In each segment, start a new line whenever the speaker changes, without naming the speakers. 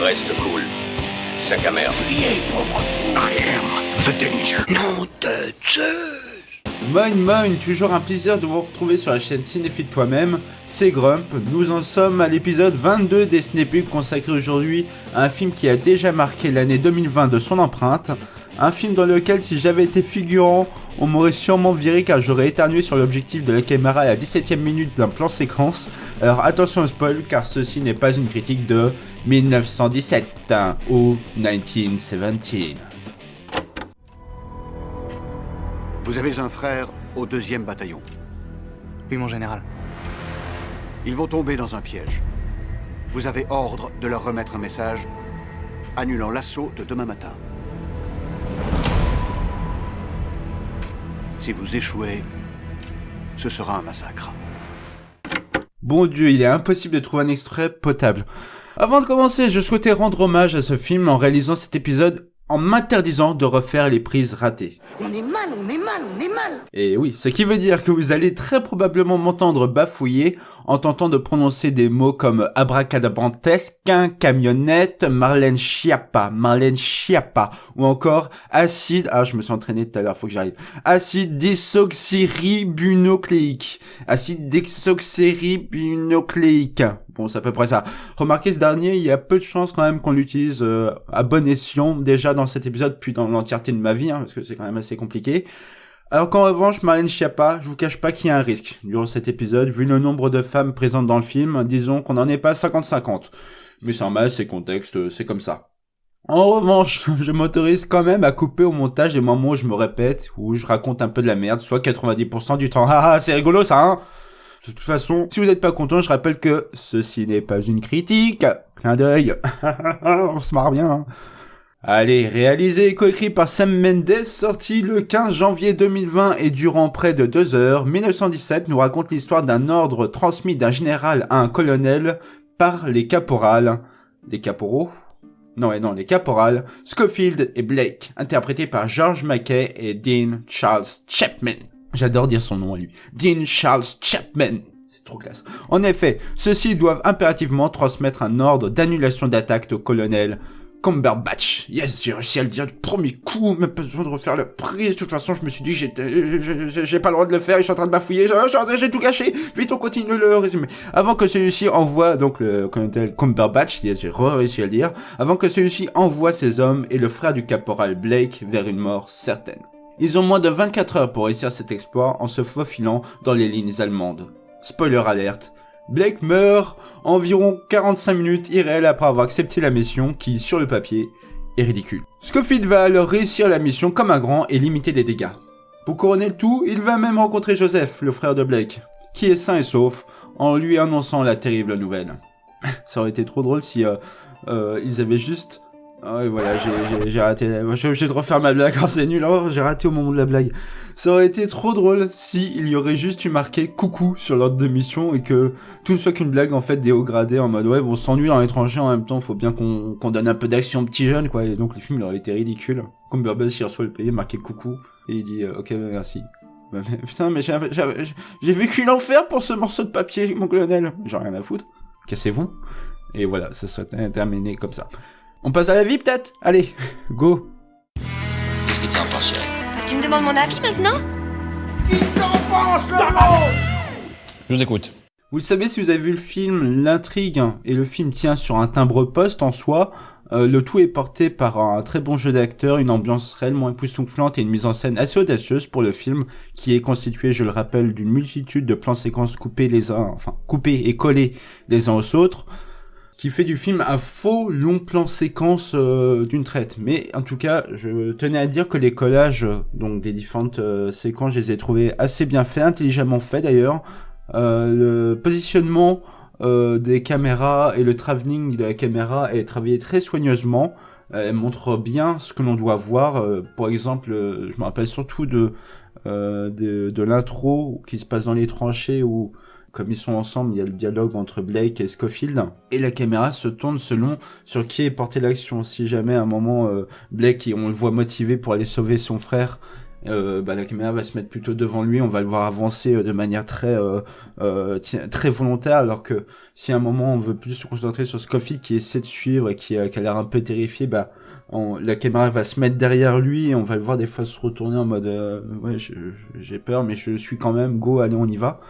Reste cool. Sac à merde.
Fuyez, pauvre fou.
I am the danger.
Nom de Zeus.
Moin, toujours un plaisir de vous retrouver sur la chaîne Cinéphile Toi-même, c'est Grump. Nous en sommes à l'épisode 22 des Cinépules consacré aujourd'hui à un film qui a déjà marqué l'année 2020 de son empreinte. Un film dans lequel, si j'avais été figurant, on m'aurait sûrement viré car j'aurais éternué sur l'objectif de la caméra à la 17ème minute d'un plan séquence. Alors attention au spoil car ceci n'est pas une critique de 1917 ou 1917.
Vous avez un frère au 2e bataillon.
Oui, mon général.
Ils vont tomber dans un piège. Vous avez ordre de leur remettre un message annulant l'assaut de demain matin. Si vous échouez, ce sera un massacre.
Bon Dieu, il est impossible de trouver un extrait potable. Avant de commencer, je souhaitais rendre hommage à ce film en réalisant cet épisode en m'interdisant de refaire les prises ratées.
On est mal.
Et oui, ce qui veut dire que vous allez très probablement m'entendre bafouiller en tentant de prononcer des mots comme abracadabrantesque, camionnette, Marlène Schiappa, ou encore acide, je me suis entraîné tout à l'heure, faut que j'arrive, acide désoxyribonucléique, bon, c'est à peu près ça. Remarquez, ce dernier, il y a peu de chances quand même qu'on l'utilise à bon escient, déjà dans cet épisode, puis dans l'entièreté de ma vie, parce que c'est quand même assez compliqué. Alors qu'en revanche, Marlène Schiappa, je vous cache pas qu'il y a un risque durant cet épisode, vu le nombre de femmes présentes dans le film, disons qu'on n'en est pas 50-50. Mais c'est normal, c'est contexte, c'est comme ça. En revanche, je m'autorise quand même à couper au montage des moments où je me répète, où je raconte un peu de la merde, soit 90% du temps. Ah, c'est rigolo ça, hein? De toute façon, si vous n'êtes pas content, je rappelle que ceci n'est pas une critique. Clin d'œil. On se marre bien, hein. Allez, réalisé et coécrit par Sam Mendes, sorti le 15 janvier 2020 et durant près de 2 heures, 1917 nous raconte l'histoire d'un ordre transmis d'un général à un colonel par les caporales. Les caporaux? Les caporales, Scofield et Blake, interprétés par George Mackay et Dean Charles Chapman. J'adore dire son nom à lui. Dean Charles Chapman. C'est trop classe. En effet, ceux-ci doivent impérativement transmettre un ordre d'annulation d'attaque au colonel Cumberbatch. Yes, j'ai réussi à le dire du premier coup, même pas besoin de refaire la prise. De toute façon, je me suis dit que j'ai pas le droit de le faire, je suis en train de bafouiller, j'ai tout gâché. Vite, on continue le résumé. Avant que celui-ci envoie, donc le colonel Cumberbatch, yes, j'ai réussi à le dire, avant que celui-ci envoie ses hommes et le frère du caporal Blake vers une mort certaine. Ils ont moins de 24 heures pour réussir cet exploit en se faufilant dans les lignes allemandes. Spoiler alerte, Blake meurt environ 45 minutes irréel après avoir accepté la mission qui, sur le papier, est ridicule. Scofield va alors réussir la mission comme un grand et limiter les dégâts. Pour couronner le tout, il va même rencontrer Joseph, le frère de Blake, qui est sain et sauf, en lui annonçant la terrible nouvelle. Ça aurait été trop drôle si ils avaient juste... ouais, voilà, j'ai raté. Je suis obligé de refaire ma blague, c'est nul. J'ai raté au moment de la blague. Ça aurait été trop drôle si il y aurait juste eu marqué coucou sur l'ordre de mission et que tout ne soit qu'une blague en fait déo-gradée en mode ouais, on s'ennuie dans l'étranger en même temps, faut bien qu'on donne un peu d'action aux petits jeunes quoi. Et donc le film il aurait été ridicule. Cumberbatch il reçoit le papier marqué coucou et il dit ok merci. Putain mais j'ai vécu l'enfer pour ce morceau de papier mon colonel. J'ai rien à foutre. Cassez-vous. Et voilà, ça soit terminé comme ça. On passe à la vie peut-être? Allez, go.
Qu'est-ce que tu en penses, chérie?
Tu me demandes mon avis maintenant?
Je vous écoute.
Vous le savez, si vous avez vu le film, l'intrigue et le film tient sur un timbre-poste en soi. Le tout est porté par un très bon jeu d'acteur, une ambiance réellement époustouflante et une mise en scène assez audacieuse pour le film, qui est constitué, je le rappelle, d'une multitude de plans séquences coupés et collés les uns aux autres, qui fait du film un faux long plan séquence d'une traite. Mais en tout cas, je tenais à dire que les collages donc des différentes séquences, je les ai trouvés assez bien faits, intelligemment faits d'ailleurs. Le positionnement des caméras et le travelling de la caméra est travaillé très soigneusement. Elle montre bien ce que l'on doit voir. Par exemple, je me rappelle surtout de l'intro qui se passe dans les tranchées où, comme ils sont ensemble, il y a le dialogue entre Blake et Scofield, et la caméra se tourne selon sur qui est portée l'action. Si jamais à un moment Blake, on le voit motivé pour aller sauver son frère, la caméra va se mettre plutôt devant lui, on va le voir avancer de manière très volontaire, alors que si à un moment on veut plus se concentrer sur Scofield qui essaie de suivre et qui a l'air un peu terrifié, la caméra va se mettre derrière lui et on va le voir des fois se retourner en mode ouais, j'ai peur mais je suis quand même, go, allez on y va,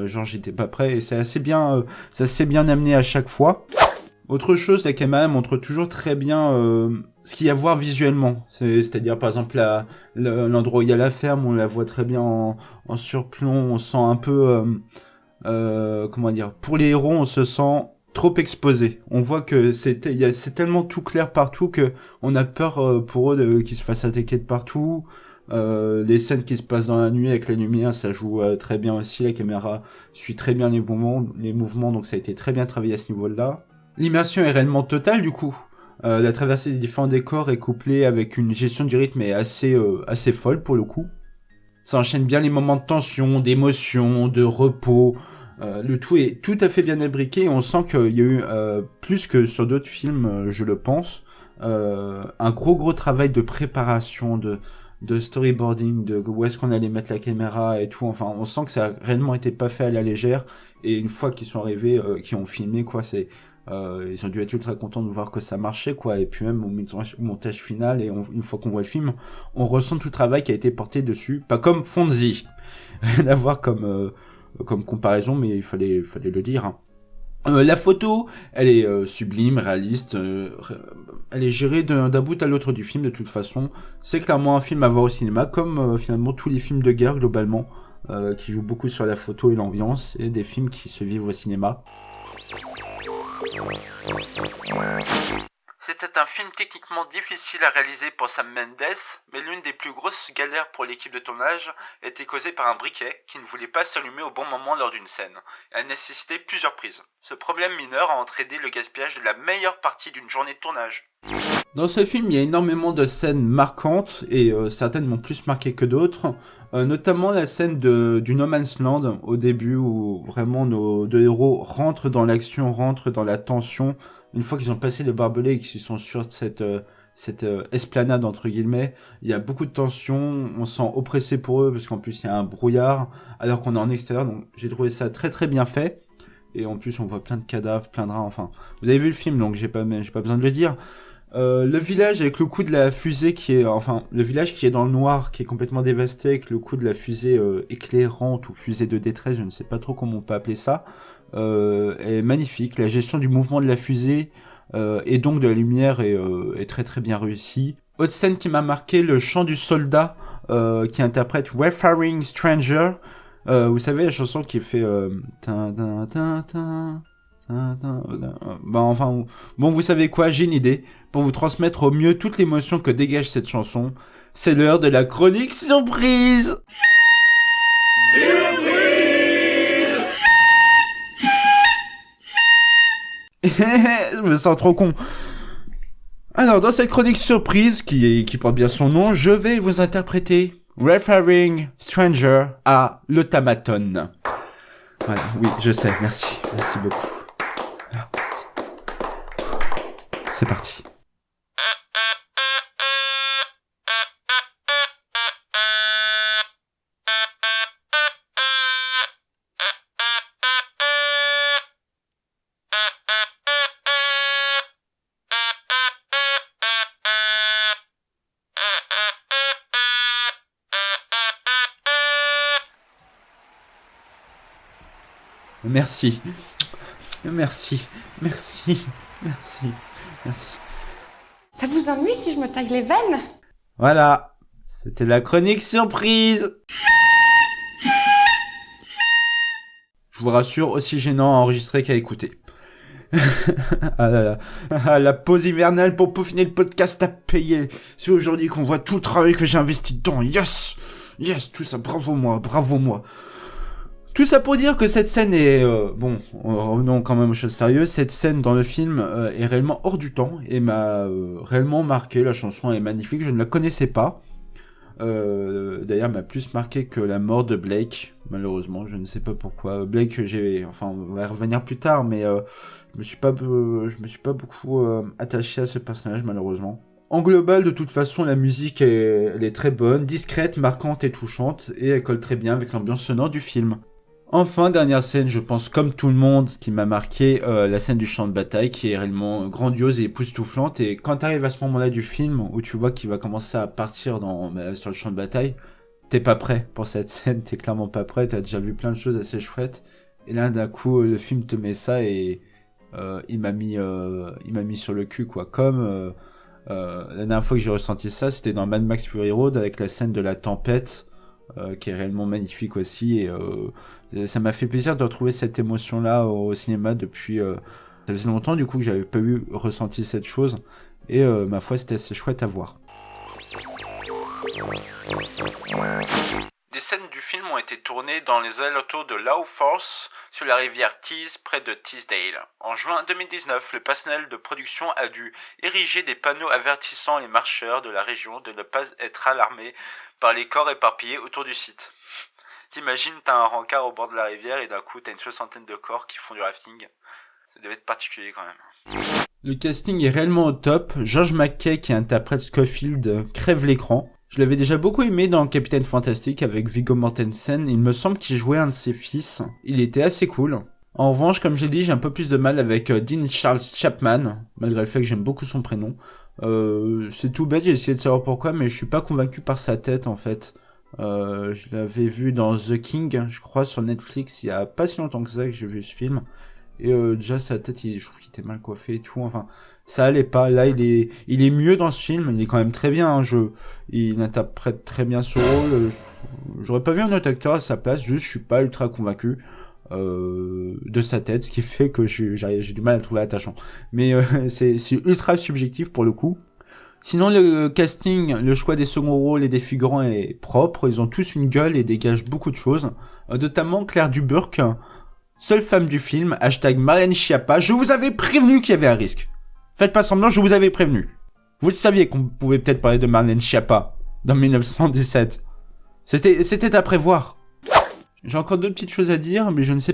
genre j'étais pas prêt, et c'est assez bien amené à chaque fois. Autre chose, la caméra montre toujours très bien ce qu'il y a à voir visuellement. C'est-à-dire, par exemple, l'endroit où il y a la ferme, on la voit très bien en surplomb, on sent un peu... comment dire, pour les héros, on se sent trop exposé. On voit que c'est tellement tout clair partout que on a peur pour eux qu'ils se fassent attaquer de partout. Les scènes qui se passent dans la nuit avec la lumière, ça joue très bien aussi. La caméra suit très bien les mouvements, donc ça a été très bien travaillé à ce niveau-là. L'immersion est réellement totale du coup. La traversée des différents décors est couplée avec une gestion du rythme est assez folle pour le coup. Ça enchaîne bien les moments de tension, d'émotion, de repos. Le tout est tout à fait bien imbriqué et on sent qu'il y a eu, plus que sur d'autres films, je le pense, un gros travail de préparation, de storyboarding, de où est-ce qu'on allait mettre la caméra et tout. Enfin, on sent que ça a réellement été pas fait à la légère. Et une fois qu'ils sont arrivés, qu'ils ont filmé, quoi, ils ont dû être ultra contents de voir que ça marchait, quoi. Et puis même au montage final, et une fois qu'on voit le film, on ressent tout le travail qui a été porté dessus. Pas comme Fonzie, rien à voir comme comparaison, mais il fallait le dire. Hein. La photo, elle est sublime, réaliste. Elle est gérée d'un bout à l'autre du film de toute façon. C'est clairement un film à voir au cinéma, comme finalement tous les films de guerre globalement, qui jouent beaucoup sur la photo et l'ambiance, et des films qui se vivent au cinéma. C'était un film techniquement difficile à réaliser pour Sam Mendes, mais l'une des plus grosses galères pour l'équipe de tournage était causée par un briquet qui ne voulait pas s'allumer au bon moment lors d'une scène. Elle nécessitait plusieurs prises. Ce problème mineur a entraîné le gaspillage de la meilleure partie d'une journée de tournage. Dans ce film, il y a énormément de scènes marquantes, et certaines m'ont plus marqué que d'autres, notamment la scène du No Man's Land au début, où vraiment nos deux héros rentrent dans l'action, rentrent dans la tension. Une fois qu'ils ont passé les barbelés et qu'ils sont sur cette esplanade entre guillemets, il y a beaucoup de tension, on se sent oppressé pour eux parce qu'en plus il y a un brouillard alors qu'on est en extérieur, donc j'ai trouvé ça très très bien fait. Et en plus on voit plein de cadavres, plein de rats, enfin vous avez vu le film donc j'ai pas besoin de le dire. Le village avec le coup de la fusée le village qui est dans le noir, qui est complètement dévasté avec le coup de la fusée éclairante ou fusée de détresse, je ne sais pas trop comment on peut appeler ça, est magnifique. La gestion du mouvement de la fusée et donc de la lumière est très très bien réussie. Autre scène qui m'a marqué, le chant du soldat qui interprète Wayfaring Stranger. Vous savez la chanson qui fait bon, vous savez quoi, j'ai une idée pour vous transmettre au mieux toute l'émotion que dégage cette chanson. C'est l'heure de la chronique surprise. Je me sens trop con. Alors, dans cette chronique surprise qui porte bien son nom, je vais vous interpréter Wayfaring Stranger à l'automaton. Voilà, oui, je sais, merci beaucoup. Alors, c'est parti. Merci.
Ça vous ennuie si je me taille les veines?
Voilà, c'était la chronique surprise. Je vous rassure, aussi gênant à enregistrer qu'à écouter. Ah là là. Ah, la pause hivernale pour peaufiner le podcast à payer. C'est aujourd'hui qu'on voit tout le travail que j'ai investi dedans. Yes, tout ça, bravo moi. Tout ça pour dire que cette scène est... bon, revenons quand même aux choses sérieuses. Cette scène dans le film est réellement hors du temps et m'a réellement marqué. La chanson est magnifique, je ne la connaissais pas. D'ailleurs, m'a plus marqué que la mort de Blake, malheureusement. Je ne sais pas pourquoi. Blake, on va y revenir plus tard, mais je me suis pas beaucoup attaché à ce personnage, malheureusement. En global, de toute façon, la musique elle est très bonne, discrète, marquante et touchante, et elle colle très bien avec l'ambiance sonore du film. Enfin, dernière scène, je pense comme tout le monde, qui m'a marqué, la scène du champ de bataille, qui est réellement grandiose et époustouflante, et quand t'arrives à ce moment-là du film, où tu vois qu'il va commencer à partir sur le champ de bataille, t'es pas prêt pour cette scène, t'es clairement pas prêt, t'as déjà vu plein de choses assez chouettes, et là, d'un coup, le film te met ça, et il m'a mis sur le cul, quoi, comme... la dernière fois que j'ai ressenti ça, c'était dans Mad Max Fury Road avec la scène de la tempête, qui est réellement magnifique aussi, et ça m'a fait plaisir de retrouver cette émotion-là au cinéma depuis ça faisait longtemps du coup que j'avais pas ressenti cette chose, et ma foi c'était assez chouette à voir. Des scènes du film ont été tournées dans les alentours de Low Force, sur la rivière Tees, près de Teesdale. En juin 2019, le personnel de production a dû ériger des panneaux avertissant les marcheurs de la région de ne pas être alarmés par les corps éparpillés autour du site. T'imagines, t'as un rencard au bord de la rivière et d'un coup t'as une 60aine de corps qui font du rafting. Ça devait être particulier quand même. Le casting est réellement au top. George McKay qui interprète Scofield crève l'écran. Je l'avais déjà beaucoup aimé dans Capitaine Fantastic avec Viggo Mortensen. Il me semble qu'il jouait un de ses fils. Il était assez cool. En revanche, comme j'ai dit, j'ai un peu plus de mal avec Dean Charles Chapman, malgré le fait que j'aime beaucoup son prénom. C'est tout bête, j'ai essayé de savoir pourquoi, mais je suis pas convaincu par sa tête en fait. Je l'avais vu dans The King, je crois, sur Netflix, il y a pas si longtemps que ça que j'ai vu ce film. Et déjà sa tête, je trouve qu'il était mal coiffé et tout, enfin... Ça allait pas, là il est mieux dans ce film, il est quand même très bien, hein, il interprète très bien ce rôle, j'aurais pas vu un autre acteur à sa place, juste je suis pas ultra convaincu de sa tête, ce qui fait que j'ai du mal à le trouver attachant. Mais c'est ultra subjectif pour le coup. Sinon le casting, le choix des seconds rôles et des figurants est propre, ils ont tous une gueule et dégagent beaucoup de choses, notamment Claire Duburc, seule femme du film, #Marlène Schiappa, je vous avais prévenu qu'il y avait un risque. Faites pas semblant, je vous avais prévenu. Vous le saviez qu'on pouvait peut-être parler de Marlène Schiappa dans 1917. C'était à prévoir. J'ai encore deux petites choses à dire, mais je ne sais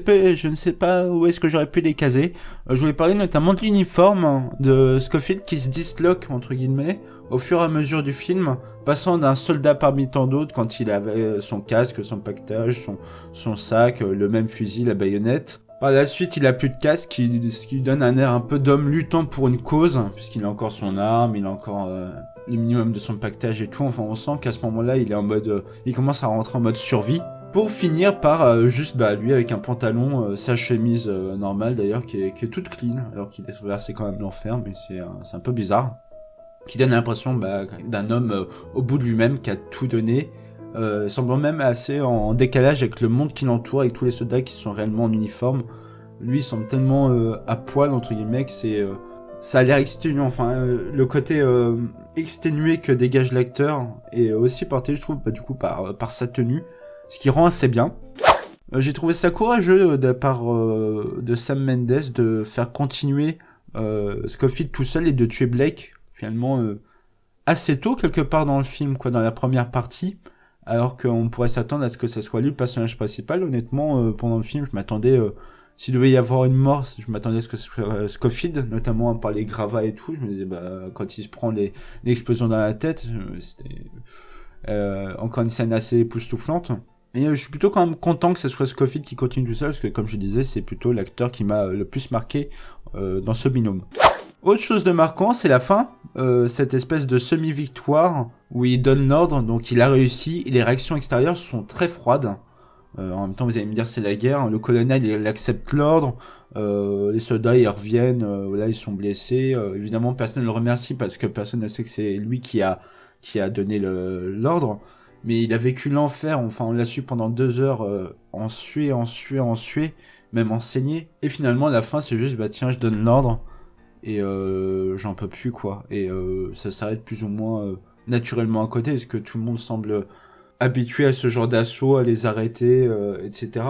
pas où est-ce que j'aurais pu les caser. Je voulais parler notamment de l'uniforme de Scofield qui se disloque, entre guillemets, au fur et à mesure du film, passant d'un soldat parmi tant d'autres quand il avait son casque, son pactage, son sac, le même fusil, la baïonnette. Par la suite, il a plus de casque, ce qui lui donne un air un peu d'homme luttant pour une cause, puisqu'il a encore son arme, il a encore le minimum de son pactage et tout. Enfin, on sent qu'à ce moment-là, il est en mode, il commence à rentrer en mode survie, pour finir par juste, lui avec un pantalon, sa chemise normale d'ailleurs, qui est toute clean, alors qu'il est traversé quand même l'enfer, mais c'est un peu bizarre, qui donne l'impression d'un homme au bout de lui-même qui a tout donné. Semblant même assez en décalage avec le monde qui l'entoure, avec tous les soldats qui sont réellement en uniforme. Lui il semble tellement à poil entre guillemets que ça a l'air exténuant, enfin le côté exténué que dégage l'acteur est aussi porté, je trouve, du coup par sa tenue, ce qui rend assez bien. J'ai trouvé ça courageux de la part de Sam Mendes de faire continuer Scofield tout seul et de tuer Blake finalement assez tôt quelque part dans le film, quoi, dans la première partie. Alors qu'on pourrait s'attendre à ce que ça soit lui le personnage principal. Honnêtement, pendant le film, je m'attendais, s'il devait y avoir une mort, je m'attendais à ce que ce soit Scofield, notamment par les gravats et tout. Je me disais, quand il se prend l'explosion dans la tête, c'était encore une scène assez époustouflante. Et je suis plutôt quand même content que ce soit Scofield qui continue tout seul, parce que comme je disais, c'est plutôt l'acteur qui m'a le plus marqué dans ce binôme. Autre chose de marquant, c'est la fin, cette espèce de semi-victoire où il donne l'ordre, donc il a réussi, et les réactions extérieures sont très froides. En même temps, vous allez me dire c'est la guerre, le colonel il accepte l'ordre, les soldats ils reviennent, là ils sont blessés, évidemment personne ne le remercie parce que personne ne sait que c'est lui qui a donné l'ordre, mais il a vécu l'enfer, enfin on l'a su pendant 2 heures, en suer, même en saigner, et finalement à la fin c'est juste tiens je donne l'ordre, et j'en peux plus quoi, et ça s'arrête plus ou moins naturellement à côté parce que tout le monde semble habitué à ce genre d'assaut, à les arrêter, etc.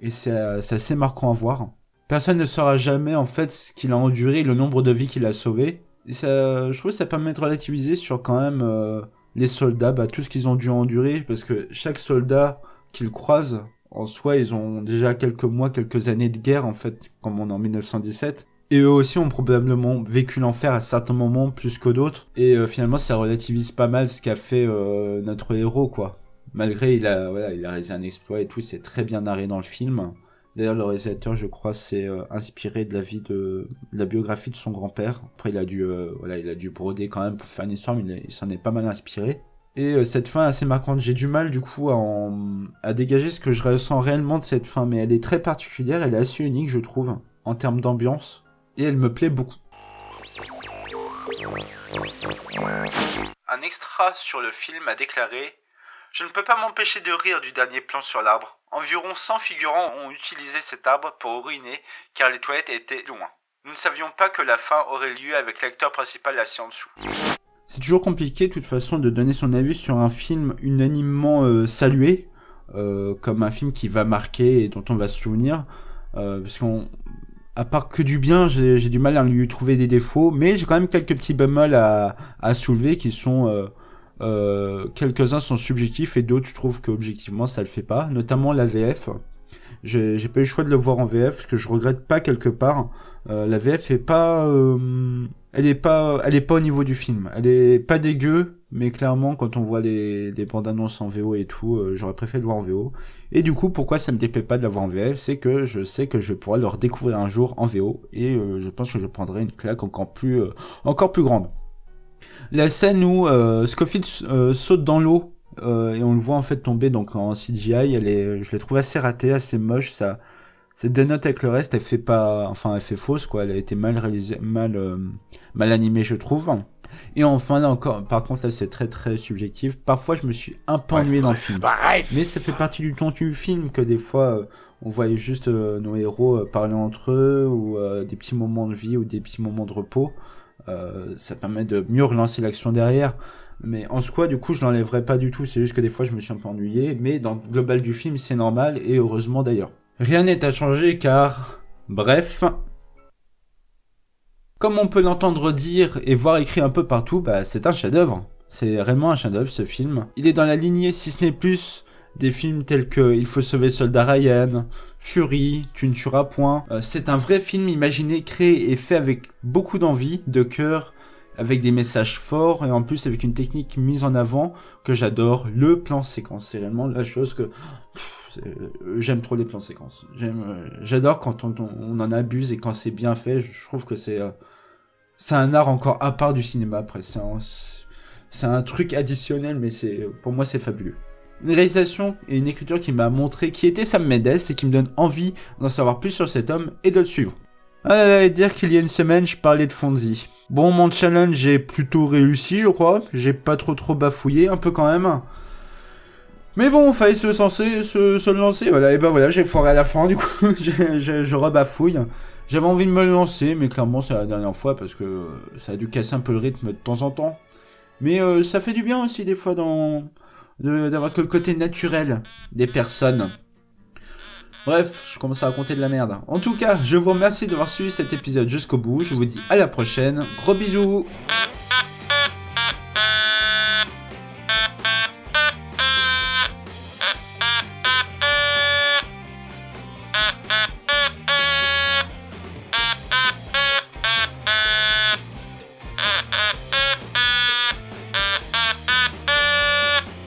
Et c'est assez marquant à voir. Personne ne saura jamais en fait ce qu'il a enduré, le nombre de vies qu'il a sauvées. Et ça, je trouve que ça permet de relativiser sur quand même les soldats, tout ce qu'ils ont dû endurer, parce que chaque soldat qu'ils croisent, en soi, ils ont déjà quelques mois, quelques années de guerre en fait, comme on est en 1917. Et eux aussi ont probablement vécu l'enfer à certains moments plus que d'autres. Et finalement, ça relativise pas mal ce qu'a fait notre héros, quoi. Malgré, il a réalisé un exploit et tout, c'est très bien narré dans le film. D'ailleurs, le réalisateur, je crois, s'est inspiré de la biographie de son grand-père. Après, il a dû broder quand même pour faire une histoire, mais il s'en est pas mal inspiré. Et cette fin est assez marquante. J'ai du mal, du coup, à dégager ce que je ressens réellement de cette fin, mais elle est très particulière, elle est assez unique, je trouve, en termes d'ambiance. Et elle me plaît beaucoup. Un extra sur le film a déclaré « Je ne peux pas m'empêcher de rire du dernier plan sur l'arbre. Environ 100 figurants ont utilisé cet arbre pour ruiner car les toilettes étaient loin. Nous ne savions pas que la fin aurait lieu avec l'acteur principal assis en dessous. » C'est toujours compliqué de toute façon de donner son avis sur un film unanimement salué, comme un film qui va marquer et dont on va se souvenir, parce à part que du bien, j'ai du mal à lui trouver des défauts, mais j'ai quand même quelques petits bémols à soulever qui sont... quelques-uns sont subjectifs et d'autres je trouve qu'objectivement ça le fait pas, notamment la VF. J'ai pas eu le choix de le voir en VF, ce que je regrette pas quelque part. La VF est pas... elle est pas au niveau du film. Elle est pas dégueu, mais clairement quand on voit les bandes annonces en VO et tout, j'aurais préféré le voir en VO. Et du coup, pourquoi ça me déplaît pas de l'avoir en VF, c'est que je sais que je pourrai le redécouvrir un jour en VO, et je pense que je prendrai une claque encore plus grande. La scène où Scofield saute dans l'eau et on le voit en fait tomber donc en CGI, je l'ai trouvé assez ratée, assez moche. Ça dénote avec le reste. Elle fait fausse quoi. Elle a été mal réalisée, mal animée je trouve. Et enfin là encore, par contre là c'est très très subjectif. Parfois je me suis un peu ennuyé dans le film. Mais ça fait partie du ton du film que des fois on voyait juste nos héros parler entre eux ou des petits moments de vie ou des petits moments de repos. Ça permet de mieux relancer l'action derrière, mais en soi du coup je l'enlèverai pas du tout, c'est juste que des fois je me suis un peu ennuyé, mais dans le global du film c'est normal, et heureusement d'ailleurs. Rien n'est à changer car... Bref... Comme on peut l'entendre dire et voir écrit un peu partout, c'est un chef-d'œuvre. C'est réellement un chef-d'œuvre ce film. Il est dans la lignée, si ce n'est plus, des films tels que Il faut sauver Soldat Ryan, Fury, Tu ne tueras point. C'est un vrai film imaginé, créé et fait avec beaucoup d'envie, de cœur, avec des messages forts et en plus avec une technique mise en avant que j'adore, le plan séquence. C'est réellement la chose que... j'aime trop les plans séquences. J'adore quand on en abuse et quand c'est bien fait. Je trouve que c'est un art encore à part du cinéma après. C'est un truc additionnel, mais pour moi c'est fabuleux. Une réalisation et une écriture qui m'a montré qui était Sam Mendes et qui me donne envie d'en savoir plus sur cet homme et de le suivre. Et dire qu'il y a une semaine, je parlais de Fonzie. Bon, mon challenge est plutôt réussi, je crois. J'ai pas trop bafouillé, un peu quand même. Mais bon, fallait se lancer. Voilà, et voilà, j'ai foiré à la fin, du coup, je rebafouille. J'avais envie de me lancer, mais clairement, c'est la dernière fois parce que ça a dû casser un peu le rythme de temps en temps. Mais ça fait du bien aussi, des fois, d'avoir que le côté naturel des personnes. Bref, je commence à raconter de la merde. En tout cas, je vous remercie d'avoir suivi cet épisode jusqu'au bout. Je vous dis à la prochaine. Gros bisous.